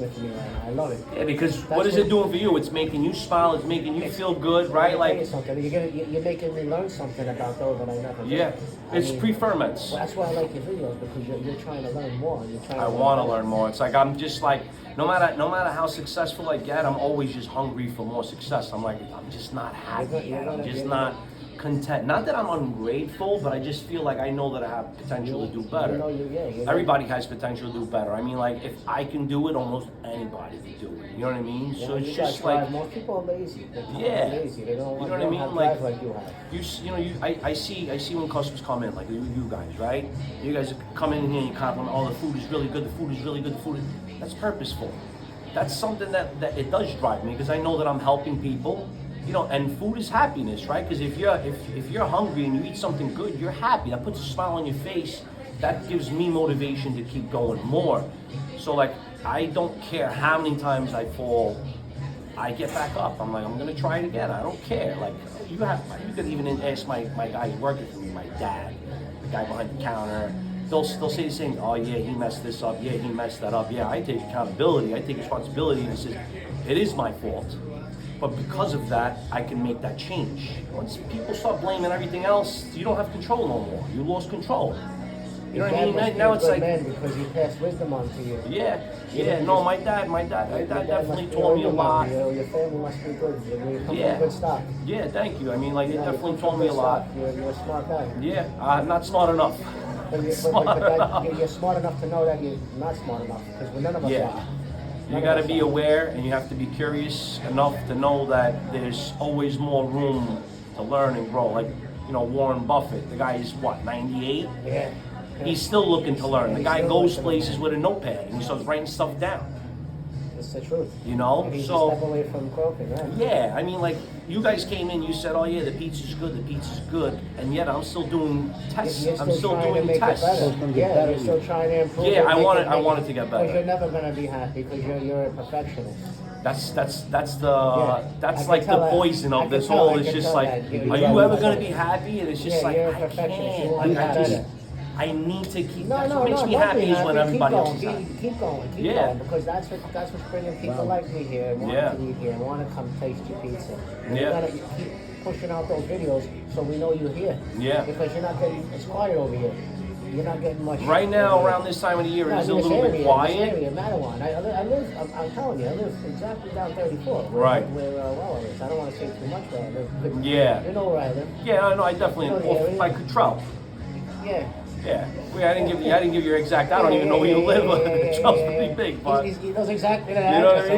with me right now. I love it. Yeah, because what is it doing for you? It's making you smile. It's making you feel good, right? Like something. You're making me learn something about those that I never. Yeah, it's pre-ferments. Well, that's why I like your videos because you're trying to learn more. I want to learn more. It's like I'm just like no matter how successful I get, I'm always just hungry for more success. I'm like I'm just not happy yet. I'm just not content. Not that I'm ungrateful, but I just feel like I know that I have potential to do better. Everybody has potential to do better. I mean, like if I can do it, almost anybody can do it. You know what I mean? Yeah, so it's just like most people are lazy. Yeah, lazy. They don't you know what I mean? like you have. I see when customers come in, like you guys, right? You guys come in here and you compliment, oh, the food is really good. The food is really good. The food is that's purposeful. That's something that it does drive me because I know that I'm helping people. You know, and food is happiness, right? Because if you're hungry and you eat something good, you're happy. That puts a smile on your face. That gives me motivation to keep going more. So like, I don't care how many times I fall, I get back up. I'm like, I'm gonna try it again. I don't care. Like, you could even ask my guy who's working for me, my dad, the guy behind the counter. They'll say the same. Oh yeah, he messed this up. Yeah, he messed that up. Yeah, I take accountability. I take responsibility. And say, it is my fault. But because of that, I can make that change. Once people start blaming everything else, you don't have control no more. You lost control. You know what I mean? Now it's like because he passed wisdom on to you. Yeah. No, my dad definitely taught me a lot. Your family must be good. You come from good stock. Yeah, thank you. I mean, like it definitely taught me a lot. You're a smart guy. Yeah, I'm not smart enough. But you're smart enough to know that you're not smart enough because none of us are. You got to be aware and you have to be curious enough to know that there's always more room to learn and grow. Like, you know, Warren Buffett, the guy is what, 98? Yeah. He's still looking to learn. The guy goes places with a notepad and he starts writing stuff down. That's the truth. You know, and he's so a step away from croaking, right? Yeah, I mean, like you guys came in, you said, "Oh yeah, the pizza's good," and yet I'm still doing tests. I'm still doing tests. Yeah, you're still trying to improve. Yeah, I want it to get better. Because you're never gonna be happy because you're a perfectionist. That's like the poison of this whole. It's just like, are you ever gonna be happy? And it's just like I can't. I need to keep. That's what makes me happy is when everybody else is happy. Keep going, because that's what's bringing people like me here and want to eat here and want to come taste your pizza. And you gotta keep pushing out those videos so we know you're here. Yeah. Because you're not getting, it's quiet over here. You're not getting much. Right now, around this time of the year, it's a little bit quiet. In this area, Matawan. I live. I'm telling you, I live exactly down 34. Right. Where well is. I don't want to say too much where I live. But yeah. You know where I live. Yeah, I know. I definitely. Off by Cottrell. Yeah. Yeah, I didn't give you your exact. I don't even know where you live. Cottrell's pretty big, but he knows exactly that. You know what I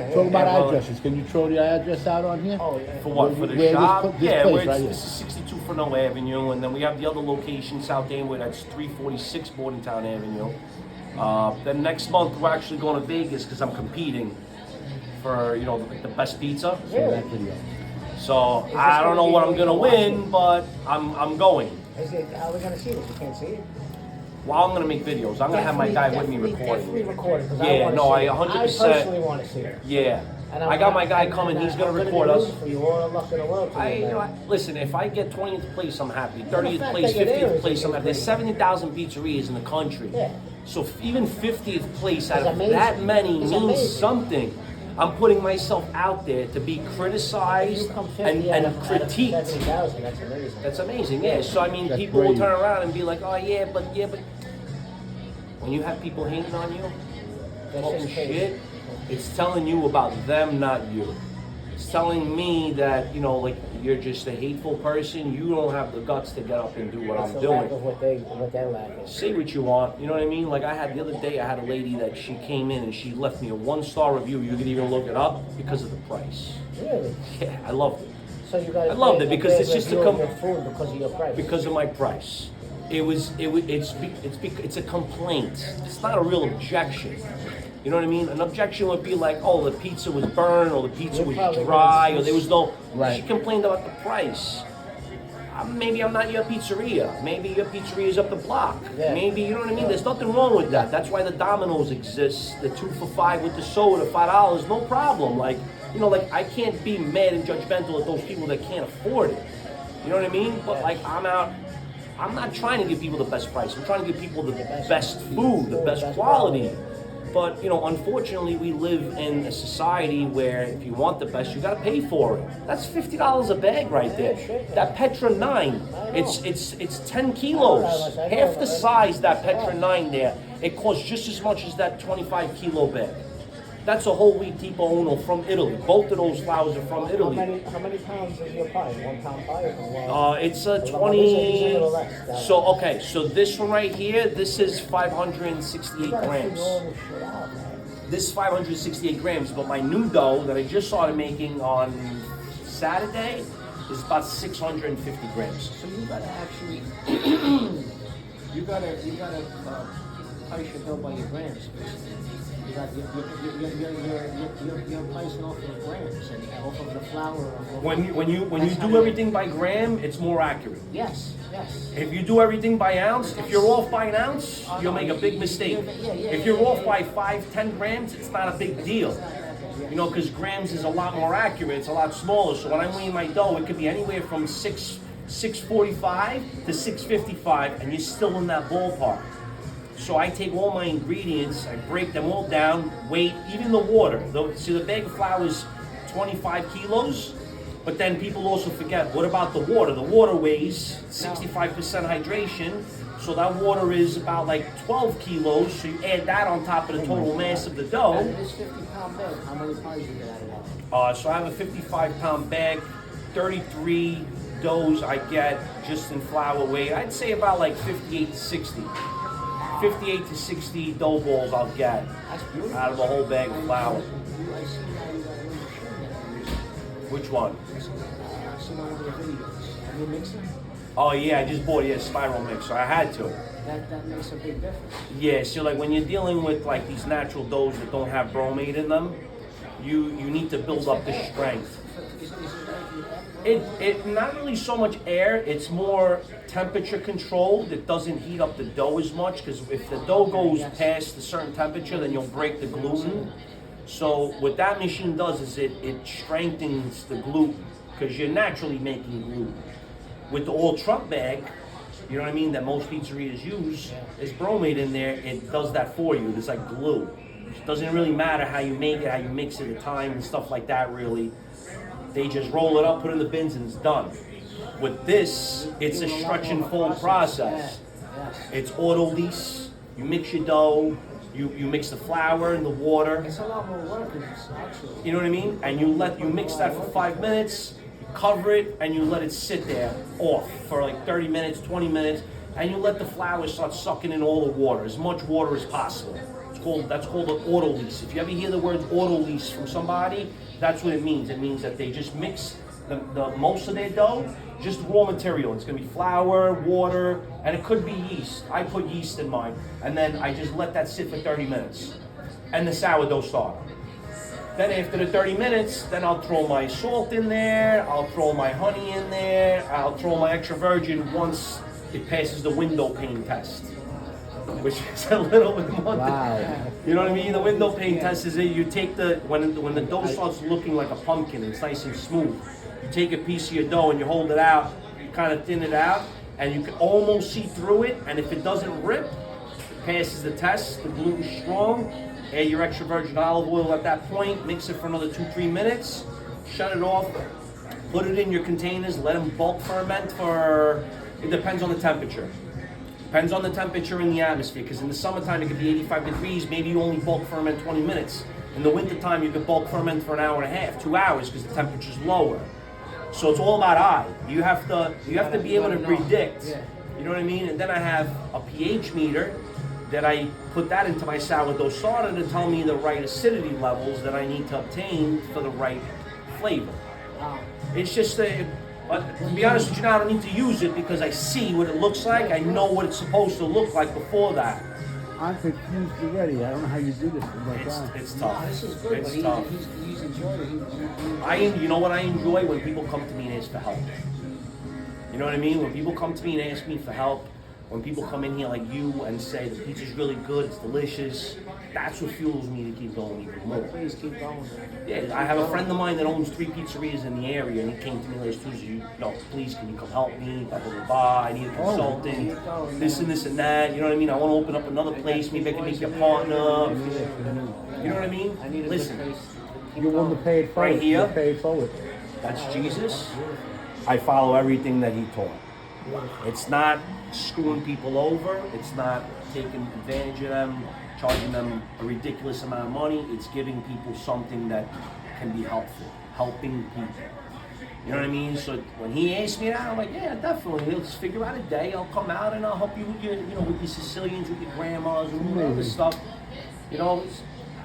mean? Talk about addresses. Can you throw your address out on here? Oh, yeah. For what? For the where shop? This is 62 Fresno Avenue, and then we have the other location, South Danewood, that's 346 Bordentown Avenue. Then next month we're actually going to Vegas because I'm competing for the best pizza. Really? So I don't know what I'm gonna win, but I'm going. How are we gonna see this? You can't see it. Well, I'm gonna make videos. I'm gonna have my guy with me recording. Definitely record it. Yeah, no, I 100%. I personally want to see it. Yeah. I got my guy coming. He's gonna record us. For you all the luck in the world. Listen, if I get 20th place, I'm happy. 30th place, 50th place, I'm happy. There's 70,000 pizzerias in the country. Yeah. So even 50th place out of that many means something. I'm putting myself out there to be criticized and critiqued. That's amazing. That's amazing, yeah. So I mean, people will turn around and be like, "Oh yeah, but when you have people hating on you, talking shit, it's telling you about them, not you. It's telling me that like you're just a hateful person. You don't have the guts to get up and do what I'm doing. What they're lacking. Say what you want. You know what I mean? Like the other day, I had a lady that she came in and she left me a 1-star review. You can even look it up because of the price. Really? Yeah, I loved it. So you guys. I loved it because it's just food because of your price. Because of my price. It's a complaint. It's not a real objection. You know what I mean? An objection would be like, oh, the pizza was burned, or the pizza was dry, or there was no... She complained about the price. Maybe I'm not your pizzeria. Maybe your pizzeria is up the block. Yeah. Maybe, you know what I mean? There's nothing wrong with that. That's why the Domino's exists. The 2 for $5 with the soda, $5, no problem. Like I can't be mad and judgmental at those people that can't afford it. You know what I mean? But I'm out I'm not trying to give people the best price. I'm trying to give people the best food, the best quality. But you know, unfortunately, we live in a society where if you want the best, you got to pay for it. That's $50 a bag right there. That Petra 9, it's 10 kilos, half the size that Petra 9 there. It costs just as much as that 25 kilo bag. That's a whole wheat tipo uno from Italy. Both of those flours are from Italy. How many pounds is your pie? 1 pound pie? Or It's a 20. So okay, so this one right here, this is 568 grams. This is 568 grams, but my new dough that I just started making on Saturday is about 650 grams. So you gotta actually, you gotta price your dough by your grams. You got you're pricing off of grams and off of the flour. When you do everything by gram, it's more accurate. Yes. If you do everything by ounce, if you're off by an ounce, you'll make a big mistake. If you're off by 5-10 grams, it's not a big deal. You know, because grams is a lot more accurate. It's a lot smaller. So when I'm weighing my dough, it could be anywhere from 645 to 655, and you're still in that ballpark. So I take all my ingredients, I break them all down, weight, even the water. See, the bag of flour is 25 kilos, but then people also forget, what about the water? The water weighs 65% hydration, so that water is about like 12 kilos, so you add that on top of the total mass of the dough. And this 50-pound bag, how many pies you get out of that? So I have a 55-pound bag, 33 doughs I get just in flour weight. I'd say about like 58 to 60. 58 to 60 dough balls I'll get out of the whole bag of flour. Which one? I seen one of your videos. Have you mixed them? Oh yeah, I just bought a spiral mixer. I had to. That makes a big difference. Yeah, so like when you're dealing with like these natural doughs that don't have bromate in them, you need to build up the strength. It not really so much air, it's more temperature controlled. It doesn't heat up the dough as much, because if the dough goes past a certain temperature, then you'll break the gluten. So what that machine does is it strengthens the gluten, because you're naturally making gluten. With the old truck bag, you know what I mean, that most pizzerias use, there's bromate in there, it does that for you. It's like glue. It doesn't really matter how you make it, how you mix it, the time and stuff like that really. They just roll it up, put it in the bins, and it's done. With this, it's a stretch and fold process. It's auto lease. You mix your dough, you mix the flour and the water. It's a lot more work, actually. You know what I mean? And you mix that for 5 minutes, you cover it, and you let it sit there off for like 30 minutes, 20 minutes, and you let the flour start sucking in all the water, as much water as possible. That's called an auto lease. If you ever hear the words auto lease from somebody, that's what it means. It means that they just mix the most of their dough, just raw material. It's gonna be flour, water, and it could be yeast. I put yeast in mine, and then I just let that sit for 30 minutes. And the sourdough starter. Then after the 30 minutes, then I'll throw my salt in there, I'll throw my honey in there, I'll throw my extra virgin once it passes the window pane test. Which is a little bit more. Wow. You know what I mean? The window pane test is that you take when the dough starts looking like a pumpkin, it's nice and smooth. You take a piece of your dough and you hold it out, you kind of thin it out, and you can almost see through it. And if it doesn't rip, it passes the test. The gluten's strong. Add your extra virgin olive oil at that point. Mix it for another 2-3 minutes. Shut it off. Put it in your containers. Let them bulk ferment for. It depends on the temperature. Depends on the temperature in the atmosphere, because in the summertime it could be 85 degrees, maybe you only bulk ferment 20 minutes. In the wintertime you could bulk ferment for an hour and a half, 2 hours, because the temperature's lower. So it's all about eye. You have to be able to predict, you know what I mean? And then I have a pH meter that I put that into my sourdough starter to tell me the right acidity levels that I need to obtain for the right flavor. It's just but to be honest with you now, I don't need to use it because I see what it looks like. I know what it's supposed to look like before that. I'm confused already. I don't know how you do this. It's tough. This is good, It's but tough. he's enjoying it. You know what I enjoy? When people come to me and ask for help. You know what I mean? When people come to me and ask me for help, when people come in here like you and say the pizza's really good, it's delicious, that's what fuels me to keep going even more. Please keep going. Yeah, I have a friend of mine that owns 3 pizzerias in the area, and he came to me last Tuesday. Please, can you come help me? Blah blah blah. I need a consultant. This and that. You know what I mean? I want to open up another place. Maybe I can make you a partner. You know what I mean? I need a Listen, good place. You're one to pay it forward. Right here? You pay it forward. that's Jesus. I follow everything that he taught. It's not screwing people over. It's not taking advantage of them, charging them a ridiculous amount of money. It's giving people something that can be helpful, helping people. You know what I mean? So when he asked me that, I'm like, yeah, definitely. We'll just figure out a day. I'll come out and I'll help you with your, with your Sicilians, with your grandmas, and all this stuff.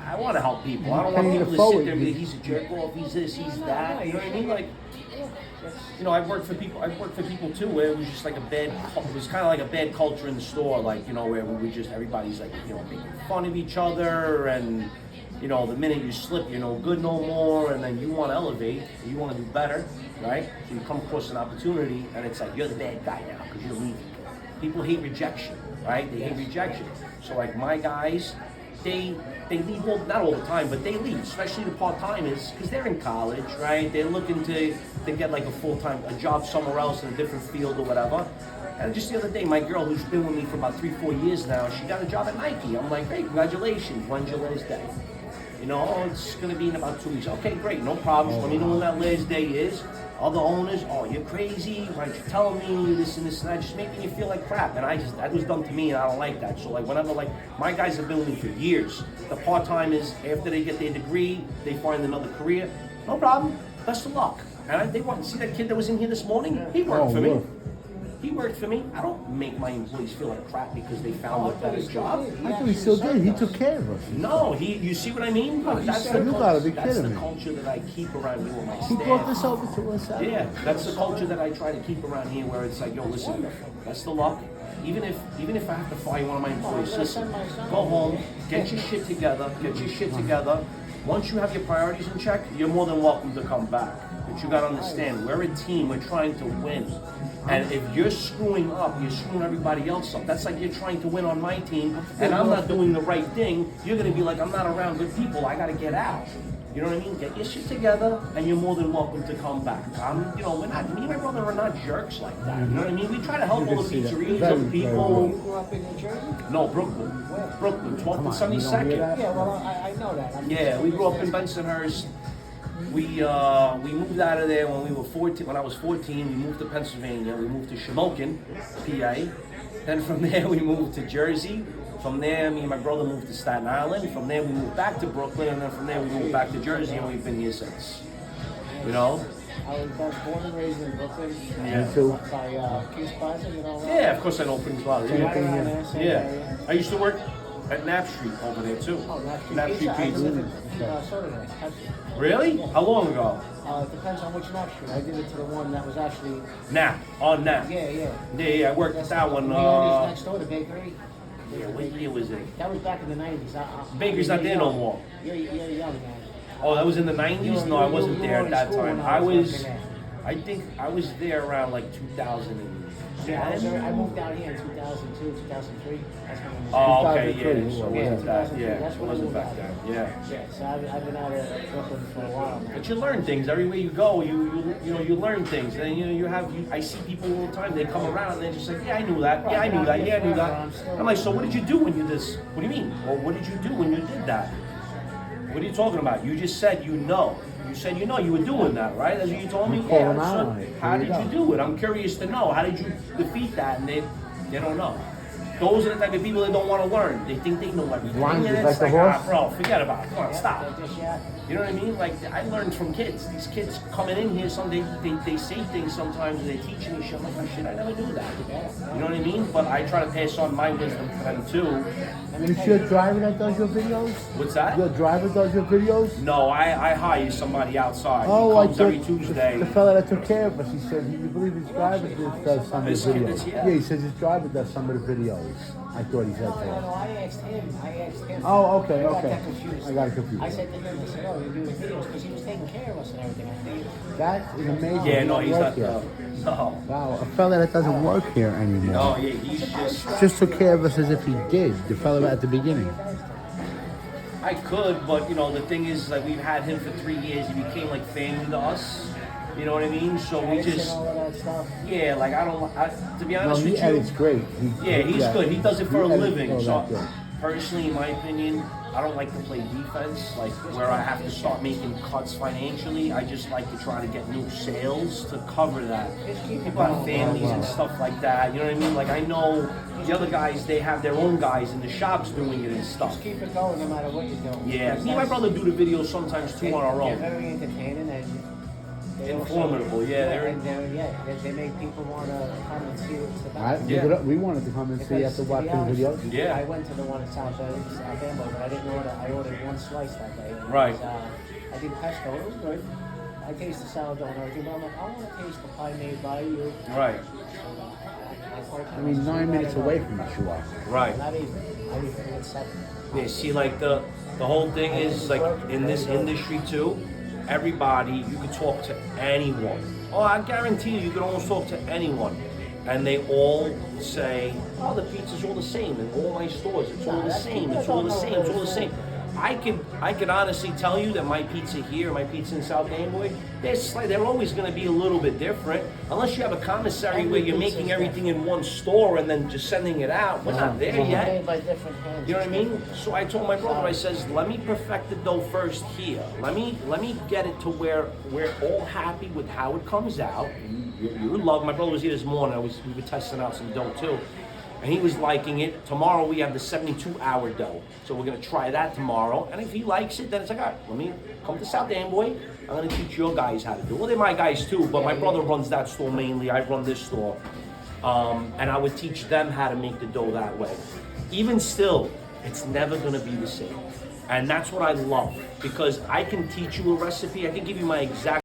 I want to help people. I don't want people to sit there and be, he's a jerk off, he's this, he's that. You know what I mean? Like, I've worked for people too, where it was just like it was kind of like a bad culture in the store, like, where we just, everybody's like, making fun of each other, and, the minute you slip, you're no good no more, and then you want to elevate, you want to do better, right? So you come across an opportunity, and it's like, you're the bad guy now, because you're leaving. People hate rejection, right? They hate rejection. So like my guys, they leave, not all the time, but they leave, especially the part-timers, because they're in college, right? They're looking to get like a job somewhere else in a different field or whatever. And just the other day, my girl, who's been with me for about 3-4 years now, she got a job at Nike. I'm like, hey, congratulations, when's your last day? It's gonna be in about 2 weeks. Okay, great, no problem. Let me know when that last day is. Other owners, you're crazy, why don't you tell me this and that, just making you feel like crap. And that was done to me, and I don't like that. So like whenever, like, my guys have been with me for years. The part-timers, after they get their degree, they find another career. No problem, best of luck. And they want to see that kid that was in here this morning, he worked for me. He worked for me. I don't make my employees feel like crap because they found a better job. I thought he still did. He took care of us. No, you see what I mean? That's you gotta be kidding me. That's the culture that I keep around here with my He staff. brought this over to us. Yeah, that's the culture that I try to keep around here, where it's like, yo, listen, best of luck. Even if I have to fire one of my employees, listen, go home, get your shit together. Once you have your priorities in check, you're more than welcome to come back. But you gotta understand, we're a team, we're trying to win. And if you're screwing up, you're screwing everybody else up. That's like you're trying to win on my team, and I'm not doing the right thing. You're gonna be like, I'm not around good people, I gotta get out. You know what I mean? Get your shit together, and you're more than welcome to come back. Me and my brother are not jerks like that. You know what I mean? We try to help all the pizzerias, other people. You grew up in New Jersey? No, Brooklyn. Brooklyn, 12th and 72nd. Yeah, well, I know that. Yeah, we grew up in Bensonhurst. We moved out of there when we were 14. When I was 14, we moved to Pennsylvania. We moved to Shamokin, PA. Then from there we moved to Jersey. From there, me and my brother moved to Staten Island. From there, we moved back to Brooklyn, and then from there, we moved back to Jersey, and we've been here since. I was born and raised in Brooklyn. Yeah. Me too. By Keith Plaza, Yeah, of course I know Prince Plaza. Right around there, same area. I used to work at Knapp Street over there too. Oh, Knapp Street I Pizza. live in Soda Country. Really? How long ago? It depends on which Knapp Street. I did it to the one that was actually. Knapp. On Knapp. Yeah. I worked at that one. The only next door to Bakery. Yeah, what year was it? That was back in the 90s. Bakery's not there no more. You're young, man. Oh, that was in the 90s? No, I wasn't there at that time. I think I was there around like 2010. Yeah, I moved down here in 2002, 2003. That's when I moved. Oh, okay, 2003, yeah. So it yeah, wasn't that. 2003. Yeah, That's it when I wasn't moved back out then. there. Yeah. Yeah, so I've been out of Brooklyn for a while now. But you learn things everywhere you go. You learn things, and I see people all the time. They come around and they're just like, yeah, I knew that. Yeah, I knew that. Yeah, I knew that. I'm like, so what did you do when you did this? What do you mean? Well, what did you do when you did that? What are you talking about? You just said you know. You said you know you were doing that, right? That's what you told me. Yeah. So how did you do it? I'm curious to know. How did you defeat that? And they don't know. Those are the type of people that don't want to learn. They think they know everything. Blind And is it's like the like, horse. bro, forget about it. Come on, stop. Yeah. You know what I mean? Like, I learned from kids. These kids coming in here, they say things sometimes, and they're teaching me shit. I'm like, oh shit, I never knew that. You know what I mean? But I try to pass on my wisdom to them too. Is your driver that does your videos? What's that? Your driver does your videos? No, I hire somebody outside. Oh, He comes every Tuesday. The fella that took care of us, he said, you believe his driver does some of the This kid videos? that's here? Yeah, he says his driver does some of the videos. I thought he said No, so. I asked him. Oh, okay, I got okay. that confused. I got it confused. I said to him, I said, oh, you're doing videos because he was taking care of us and everything. I think That is amazing. Yeah, He no, don't he's work not. here. No. Wow, a fella that doesn't work here anymore. No, yeah, he's Just took care of us as if he did. The fella at the beginning. I could, but you know, the thing is, like, we've had him for 3 years. He became like family to us. You know what I mean? So we edits and just, all of that stuff. yeah, like to be No, honest he with edits you, great. yeah, he's good. He does it for a He edits living. all So that good. personally, in my opinion, I don't like to play defense, like where I have to start making cuts financially. I just like to try to get new sales to cover that. People have families and stuff like that. You know what I mean? Like I know the other guys, they have their own guys in the shops doing it and stuff. Just keep it going no matter what you're doing. Yeah, me and my brother do the videos sometimes too on our They're own. very entertaining and they Informative, yeah, they make people want to come and see what it's about. Alright, Yeah. look it up. We wanted to come and see Because, after to be watching the honest, videos. Yeah. I went to the one in South Amano, but I didn't order. I ordered one slice that day. It Right. was, I did pesto. It was good. I tasted sourdough and everything, but I'm like, I want to taste the pie made by you. Right, I mean, 9 minutes away from us you are. right. Not even. I even at 7. Yeah, see, like the whole thing is like in this industry too. Everybody, you can talk to anyone. Oh, I guarantee you can almost talk to anyone, and they all say, "Oh, the pizza's all the same in all my stores. It's all the same. It's all the same. It's all the same." I can honestly tell you that my pizza here, my pizza in South Amboy, they're always going to be a little bit different, unless you have a commissary where you're making everything in one store and then just sending it out. We're not there yet. Made by different hands. You know what I mean? So I told my brother, I says, let me perfect the dough first here. Let me get it to where we're all happy with how it comes out. You love. My brother was here this morning. We were testing out some dough too, and he was liking it. Tomorrow we have the 72-hour dough, so we're gonna try that tomorrow. And if he likes it, then it's like, all right, let me come to South Amboy. I'm gonna teach your guys how to do it. Well, they're my guys too, but my brother runs that store mainly. I run this store. And I would teach them how to make the dough that way. Even still, it's never gonna be the same. And that's what I love, because I can teach you a recipe, I can give you my exact